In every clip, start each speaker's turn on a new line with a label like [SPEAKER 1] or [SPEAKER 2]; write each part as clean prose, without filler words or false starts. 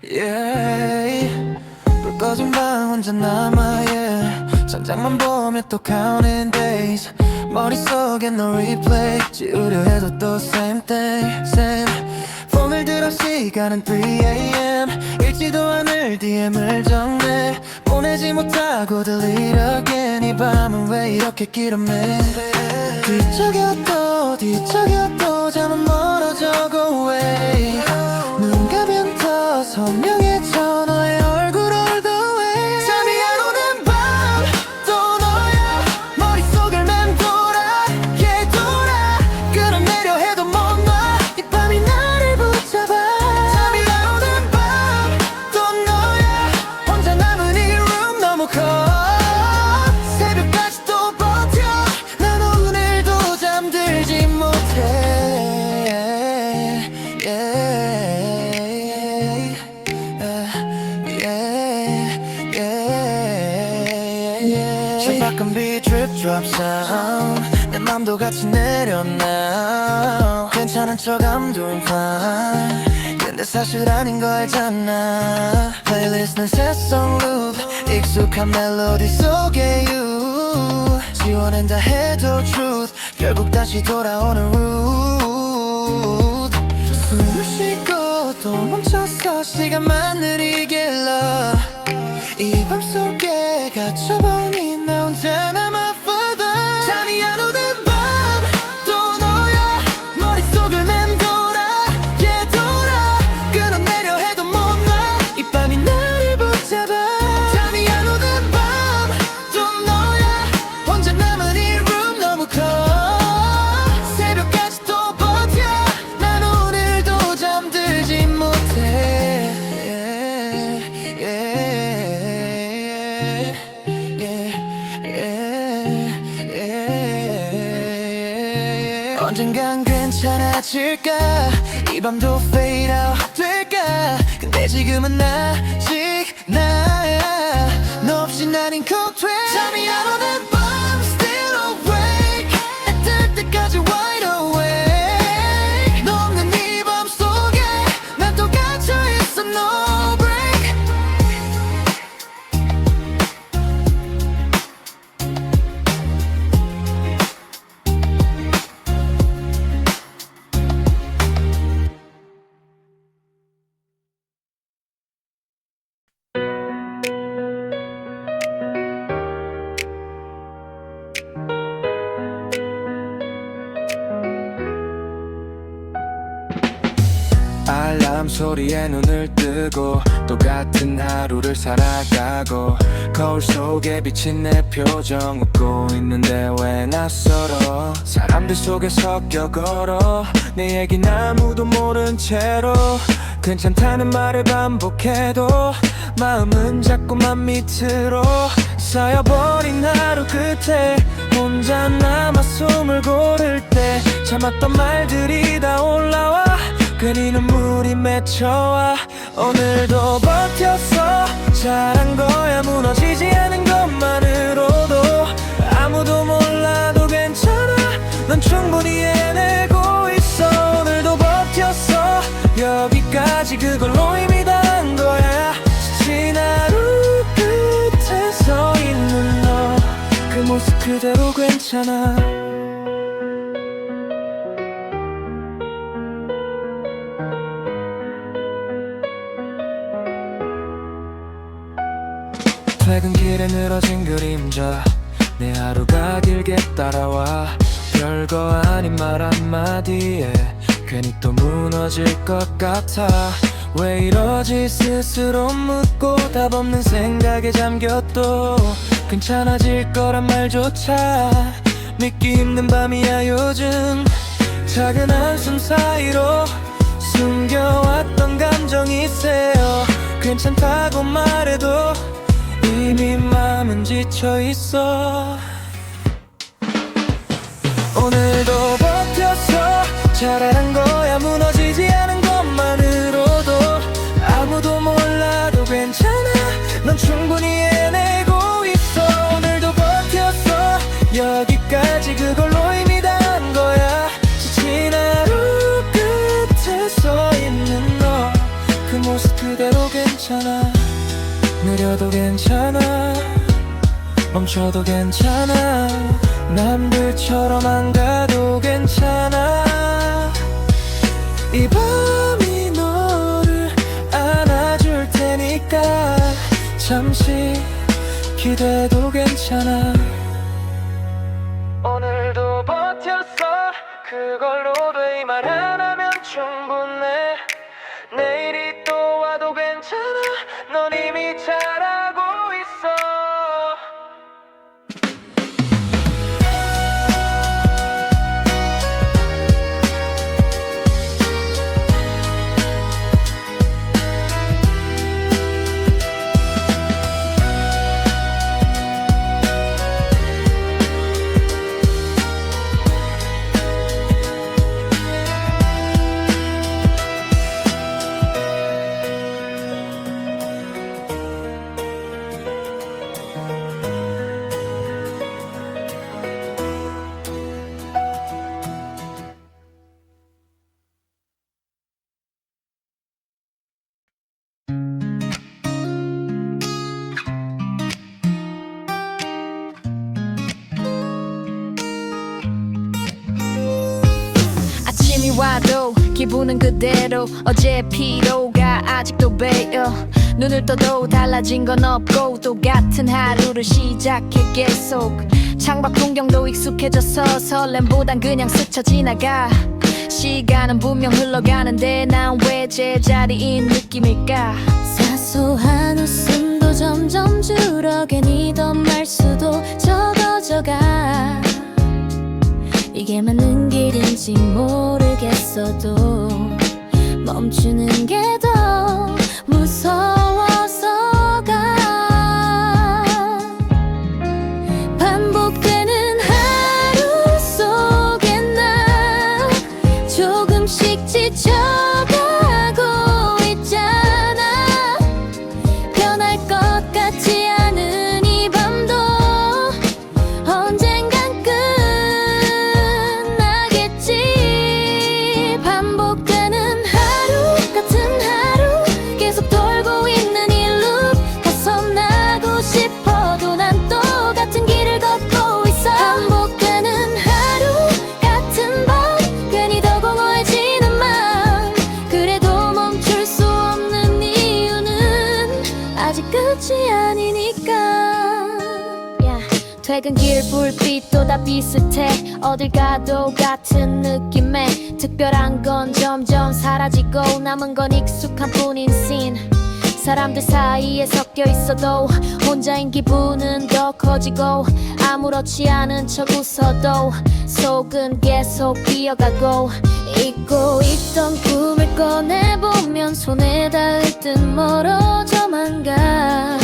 [SPEAKER 1] yeah. 불 꺼진 방 혼자 남아 yeah. 천장만 보며 또 counting days 머릿속에 너 replay 지우려 해도 또 same thing same 폰을 들어 시간은 3am 읽지도 않을 DM을 정내 보내지 못하고 delete again 이 밤은 왜 이렇게 길어매 뒤척여도 잠은 멀어져 go away 눈 가면 더 선명해져 너의 얼굴 all the way 잠이 안 오는 밤 또 너야 머릿속을 맴돌아 yeah 돌아 끌어내려 해도 못 놔 이 밤이 나를 붙잡아 잠이 안 오는 밤 또 너야 혼자 남은 이 room 너무 커 새벽까지 또 버텨 난 오늘도 잠들지 못해 창밖은 비 drip drop sound 내 맘도 같이 내려놔 괜찮은 척 I'm doing fine 근데 사실 아닌 거 알잖아 플레이리스트는 새송 loop 익숙한 멜로디 속에 you 지워낸다 해도 truth 결국 다시 돌아오는 route 숨을 쉬고 또 멈춰서 시간만 느리게 흘러 이 밤속에 갇혀버린 나 혼자 남아 forever 잠이 안 오는 밤 또 너야 머릿속을 맴돌아 yeah 돌아 끌어내려 해도 못 놔 이 밤이 나를 붙잡아 잠이 안 오는 밤 또 너야 혼자 남은 이 room 너무 커 새벽까지 또 버텨 난 오늘도 잠들지 못해 언젠간 괜찮아질까 이 밤도 fade out 될까 근데 지금은 아직 나야 너 없이 난 인cognito 잠이 안 오는 밤 still awake 해 뜰 때까지 wide awake 너 없는 이 밤 속에 난 또 갇혀있어 no break 알람 소리에 눈을 뜨고 똑같은 하루를 살아가고 거울 속에 비친 내 표정 웃고 있는데 왜 낯설어 사람들 속에 섞여 걸어 내 얘긴 아무도 모른 채로 괜찮다는 말을 반복해도 마음은 자꾸만 밑으로 쌓여버린 하루 끝에 혼자 남아 숨을 고를 때 참았던 말들이 다 올라와 괜히 눈물이 맺혀와 오늘도 버텼어 잘한 거야 무너지지 않은 것만으로도 아무도 몰라도 괜찮아 넌 충분히 해내고 있어 오늘도 버텼어 여기까지 그걸로 이미 다 한 거야 지친 하루 끝에 서 있는 너 그 모습 그대로 괜찮아 퇴근길에 늘어진 그림자 내 하루가 길게 따라와 별거 아닌 말 한마디에 괜히 또 무너질 것 같아 왜 이러지 스스로 묻고 답 없는 생각에 잠겨 또 괜찮아질 거란 말조차 믿기 힘든 밤이야 요즘 작은 한숨 사이로 숨겨왔던 감정이 세요 괜찮다고 말해도 이미 마음은 지쳐있어 오늘도 버텼어 잘하는 거야 무너지지 않은 것만으로도 아무도 몰라도 괜찮아 넌 충분히 해내고 있어 오늘도 버텼어 여기까지 그걸로 이미 다 한 거야 지친 하루 끝에 서 있는 너 그 모습 그대로 멈춰도 괜찮아 남들처럼 안 가도 괜찮아 이 밤이 너를 안아줄 테니까 잠시 기대도 괜찮아 오늘도 버텼어 그걸로도 이 말 하나면 충분해 내일이 또 와도 괜찮아 넌 이미 잘하고 있어
[SPEAKER 2] 아침이 와도 기분은 그대로 어제의 피로가 아직도 배어 눈을 떠도 달라진 건 없고 똑같은 하루를 시작해 계속 창밖 풍경도 익숙해져서 설렘보단 그냥 스쳐 지나가 시간은 분명 흘러가는데 난 왜 제자리인 느낌일까
[SPEAKER 3] 사소한 웃음도 점점 줄어 괜히 더 말수도 적어져가 이게 맞는 길인지 모르겠어도 멈추는 게 더 무서워서가 반복되는 하루 속에 나 조금씩 지쳐가고 있잖아 변할 것 같지 않은 이 밤도 언젠간 끝나겠지 반복되는 하루 같은 하루 계속 돌고 있는 이 룹 벗어나고 싶어도 난 똑같은 길을 걷고 있어 반복되는 하루 같은 밤 괜히 더 공허해지는 맘 그래도 멈출 수 없는 이유는 아직 끝이 아니니까
[SPEAKER 2] 퇴근길 불빛도 다 비슷해 어딜 가도 같은 느낌에 특별한 건 점점 사라지고 남은 건 익숙한 뿐인 씬 사람들 사이에 섞여 있어도 혼자인 기분은 더 커지고 아무렇지 않은 척 웃어도 속은 계속 이어가고 잊고 있던 꿈을 꺼내보면 손에 닿을 듯 멀어져만 가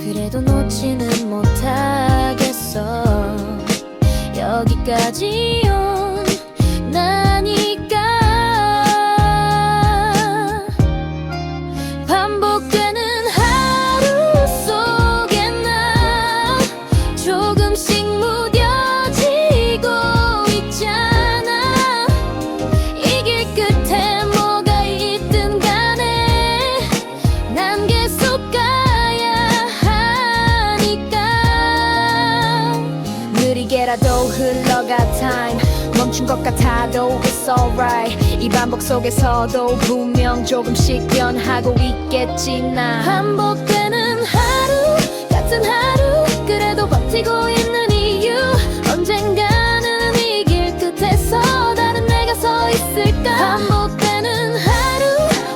[SPEAKER 2] 그래도 놓지는 못하겠어 여기까지 온 나니까 반복되는 하루 속에 나 조금씩 무뎌지고 있잖아 이 길 끝에 뭐가 있든 간에 난 계속 가야 하니까 느리게라도 흘러가 time 멈춘 것 같아도 it's alright 이 반복 속에서도 분명 조금씩 변하고 있겠지 나 반복되는 하루 같은 하루 그래도 버티고 있는 이유 언젠가는 이 길 끝에서 다른 내가 서 있을까 반복되는 하루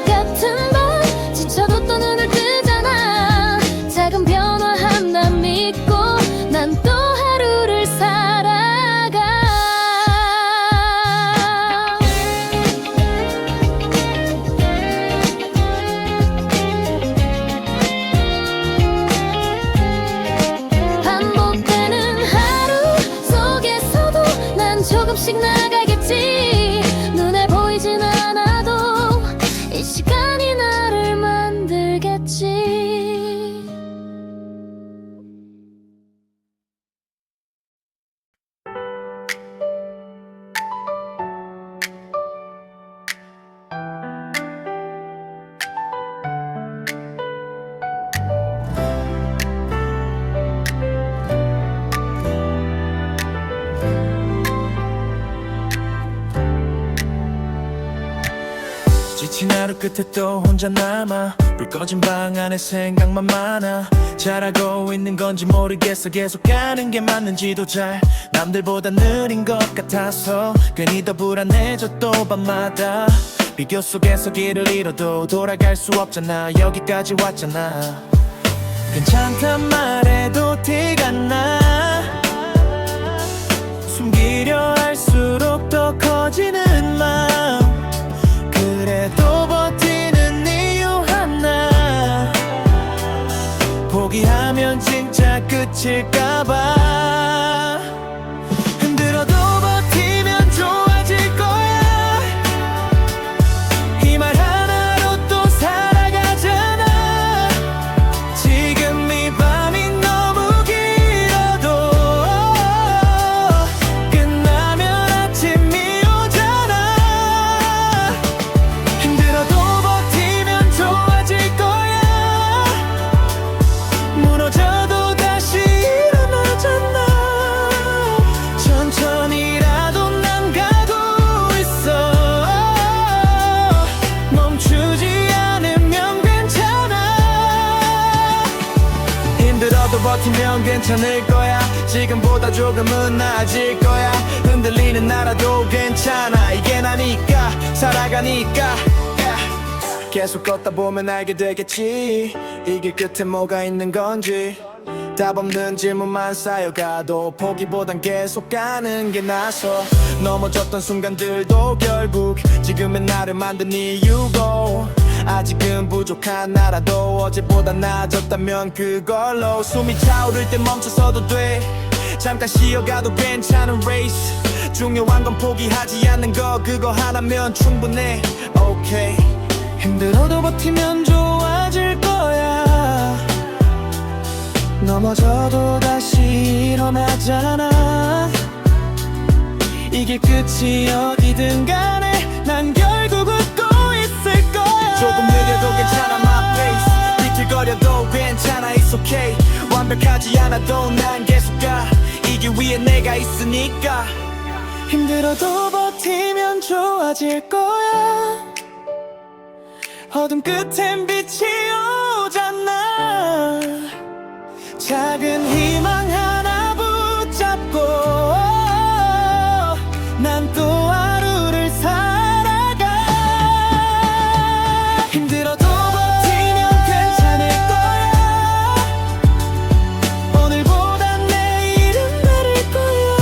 [SPEAKER 2] 같은 밤 지쳐도 또 눈을 뜨잖아 작은 변화 하나 믿고 난 또 하루를 살아가 반복되는 하루 속에서도 난 조금씩 나가겠지 눈에 보이진 않아도 이 시간이 나를 만들겠지
[SPEAKER 1] 지친 하루 끝에 또 혼자 남아 불 꺼진 방 안에 생각만 많아 잘하고 있는 건지 모르겠어 계속 가는 게 맞는지도 잘 남들보다 느린 것 같아서 괜히 더 불안해져 또 밤마다 비교 속에서 길을 잃어도 돌아갈 수 없잖아 여기까지 왔잖아 괜찮단 말해도 티가 나 숨기려 할수록 더 커지는 마음 그래도 버티는 이유 하나 포기하면 진짜 끝일까봐 힘들어도 버티면 좋아질 거야 이 말 하나로 또 살아가잖아 지금 이 밤이 너무 길어도 끝나면 아침이 오잖아 힘들어도 버티면 좋아질 거야 무너져도 다시 일어나잖아 천천히라도 난 가고 있어 멈추지 않으면 괜찮아 힘들어도 버티면 괜찮을 거야 지금보다 조금은 나아질 거야 흔들리는 나라도 괜찮아 이게 나니까 살아가니까 계속 걷다 보면 알게 되겠지 이 길 끝에 뭐가 있는 건지 답 없는 질문만 쌓여가도 포기보단 계속 가는 게 나서 넘어졌던 순간들도 결국 지금의 나를 만든 이유고 아직은 부족한 나라도 어제보다 나아졌다면 그걸로 숨이 차오를 때 멈춰서도 돼 잠깐 쉬어가도 괜찮은 레이스 중요한 건 포기하지 않는 거 그거 하나면 충분해 오케이 힘들어도 버티면 좋아질 거야 넘어져도 다시 일어나잖아 이 길 끝이 어디든 간에 난 결국 웃고 있을 거야 조금 느려도 괜찮아 my pace 비틀거려도 괜찮아 it's okay 완벽하지 않아도 난 계속 가이 길 위에 내가 있으니까 힘들어도 버티면 좋아질 거야 어둠 끝엔 빛이 오잖아 작은 희망 하나 붙잡고 난 또 하루를 살아가 힘들어도 버티면 괜찮을 거야 오늘보다 내일은 다를 거야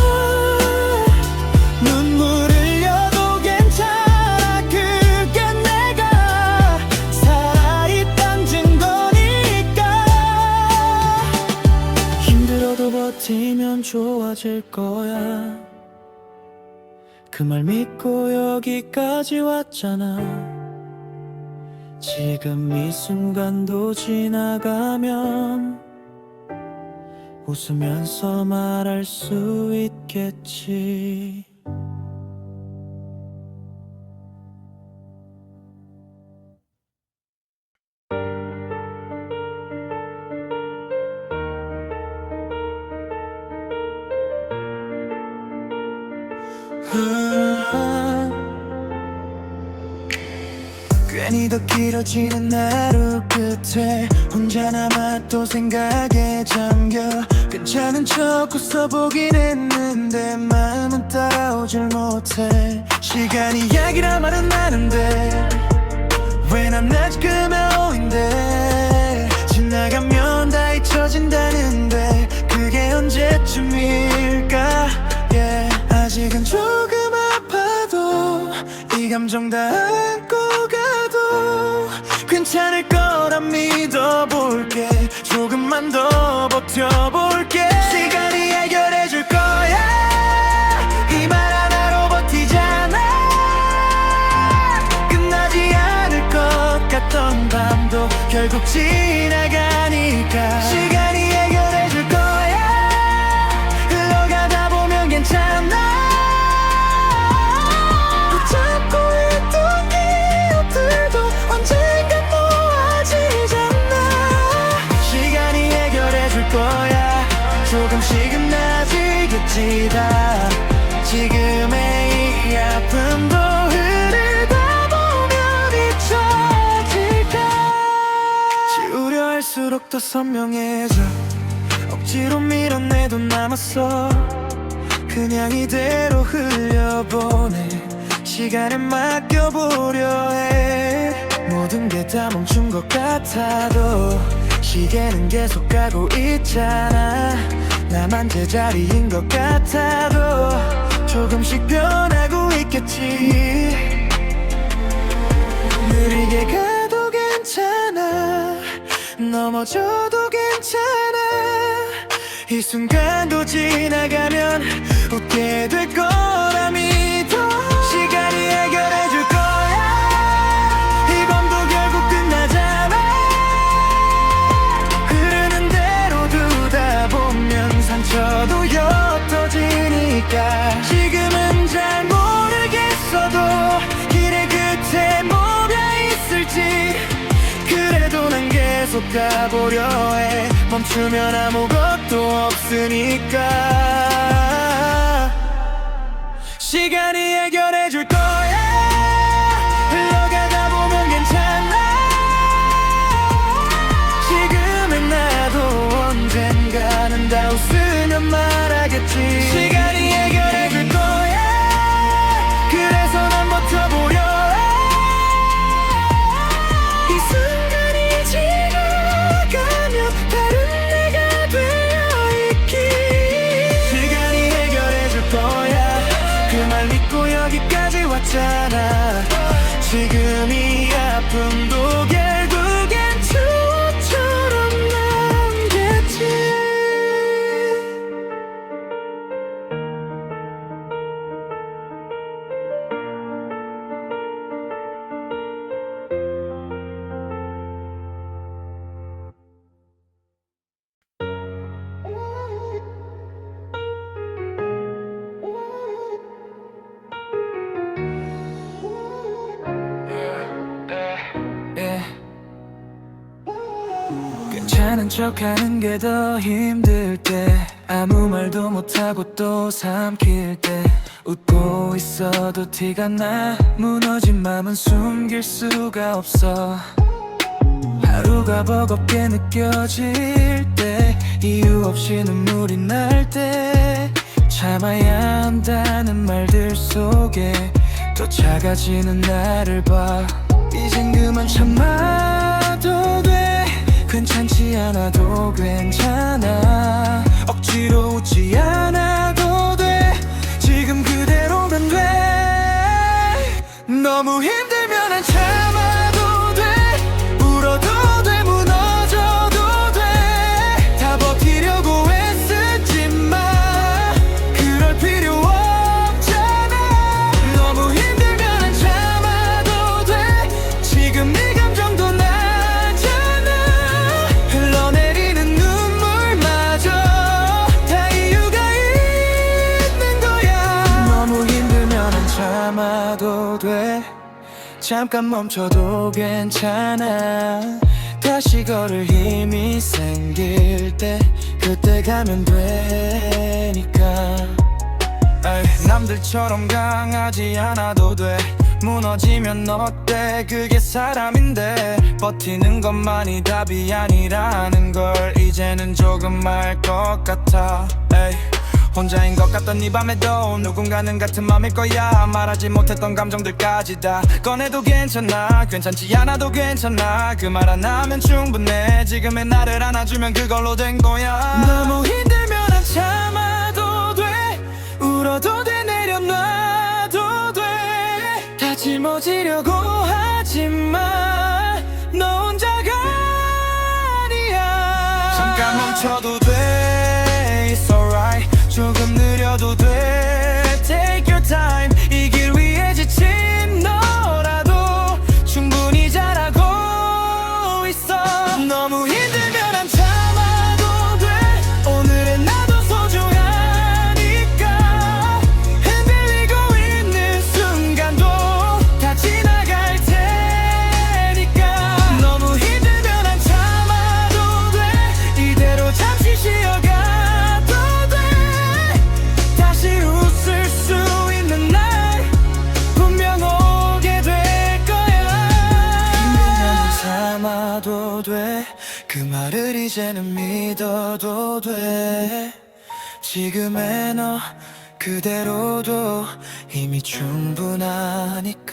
[SPEAKER 1] 눈물 흘려도 괜찮아 그게 내가 살아있단 증거니까 힘들어도 버티면 좋아질 거야 그 말 믿고 여기까지 왔잖아 지금 이 순간도 지나가면 웃으면서 말할 수 있겠지 괜히 더 길어지는 하루 끝에 혼자 남아 또 생각에 잠겨 괜찮은 척 웃어보긴 했는데 마음은 따라오질 못해 시간이 약이라 말은 하는데 왜 난 아직은 어린데 지나가면 다 잊혀진다는데 그게 언제쯤일까 yeah. 아직은 조금 아파도 이 감정 다 안고 가도 괜찮을 거라 믿어볼게 조금만 더 버텨볼게 시간이 해결해줄 거야 이 말 하나로 버티잖아 끝나지 않을 것 같던 밤도 결국 지나가니까 시간이 해결해줄 거야 흘러가다 보면 괜찮아 붙잡고 있던 기억들도 언젠가 놓아지잖아 시간이 해결해줄 거야 조금씩은 나아지겠지 다 지금의 이 아픔도 흐르다 보면 잊혀 갈수록 더 선명해져 억지로 밀어내도 남았어 그냥 이대로 흘려보내 시간에 맡겨보려 해 모든 게 다 멈춘 것 같아도 시계는 계속 가고 있잖아 나만 제자리인 것 같아도 조금씩 변하고 있겠지 느리게 가도 괜찮아 넘어져도 괜찮아 이 순간도 지나가면 웃게 될 거라 믿어 시간이 해결해줄 거야 이 밤도 결국 끝나잖아 흐르는 대로 두다 보면 상처도 옅어지니까 지금은 잘 모르겠어도 길의 끝에 뭐가 있을지 그래도 난 계속 가보려 해 멈추면 아무것도 없으니까 시간이 해결해줄 거야 흘러가다 보면 괜찮아 지금의 나도 언젠가는 다 웃으며 말하겠지 시간이 해결해줄 거야 그래서 난 버텨보려 해 이 순간이 지나가면 다른 내가 되어있기 시간이 해결해줄 거야 그 말 믿고 여기까지 왔잖아 지금 이 아픔도 결국엔 추억처럼 남겠지 괜찮은 척하는 게 더 힘들 때 아무 말도 못하고 또 삼킬 때 웃고 있어도 티가 나 무너진 맘은 숨길 수가 없어 하루가 버겁게 느껴질 때 이유 없이 눈물이 날 때 참아야 한다는 말들 속에 더 작아지는 나를 봐 이젠 그만 참아도 돼 괜찮지 않아도 괜찮아 억지로 웃지 않아도 돼 지금 그대로면 돼 너무 힘들면 안 참아도 돼 울어도 돼 무너져도 돼 다 버티려고 애쓰지마 그럴 필요 없잖아 너무 힘들면 안 참아도 돼 지금 네 감정도 나잖아 흘러내리는 눈물마저 다 이유가 있는 거야 너무 힘들면 안 참아도 돼 잠깐 멈춰도 괜찮아 다시 걸을 힘이 생길 때 그때 가면 되니까 에이, 남들처럼 강하지 않아도 돼 무너지면 어때 그게 사람인데 버티는 것만이 답이 아니라는 걸 이제는 조금 알 것 같아 에이. 혼자인 것 같던 이 밤에도 누군가는 같은 맘일 거야 말하지 못했던 감정들까지 다 꺼내도 괜찮아 괜찮지 않아도 괜찮아 그 말 하나면 충분해 지금의 나를 안아주면 그걸로 된 거야 너무 힘들면 안 참아도 돼 울어도 돼 내려놔도 돼 다 짊어지려고 하지마 너 혼자가 아니야 잠깐 멈춰도 돼 It's alright 조금 느려도 돼 Take your time 이 길 위에 지친 너라도 충분히 잘하고 있어 너무 힘들면 안 참아도 돼 오늘의 나도 소중하니까 흔들리고 있는 순간도 다 지나갈 테니까 너무 힘들면 안 참아도 돼 이대로 잠시 그 말을 이제는 믿어도 돼. 지금의 너 그대로도 이미 충분하니까.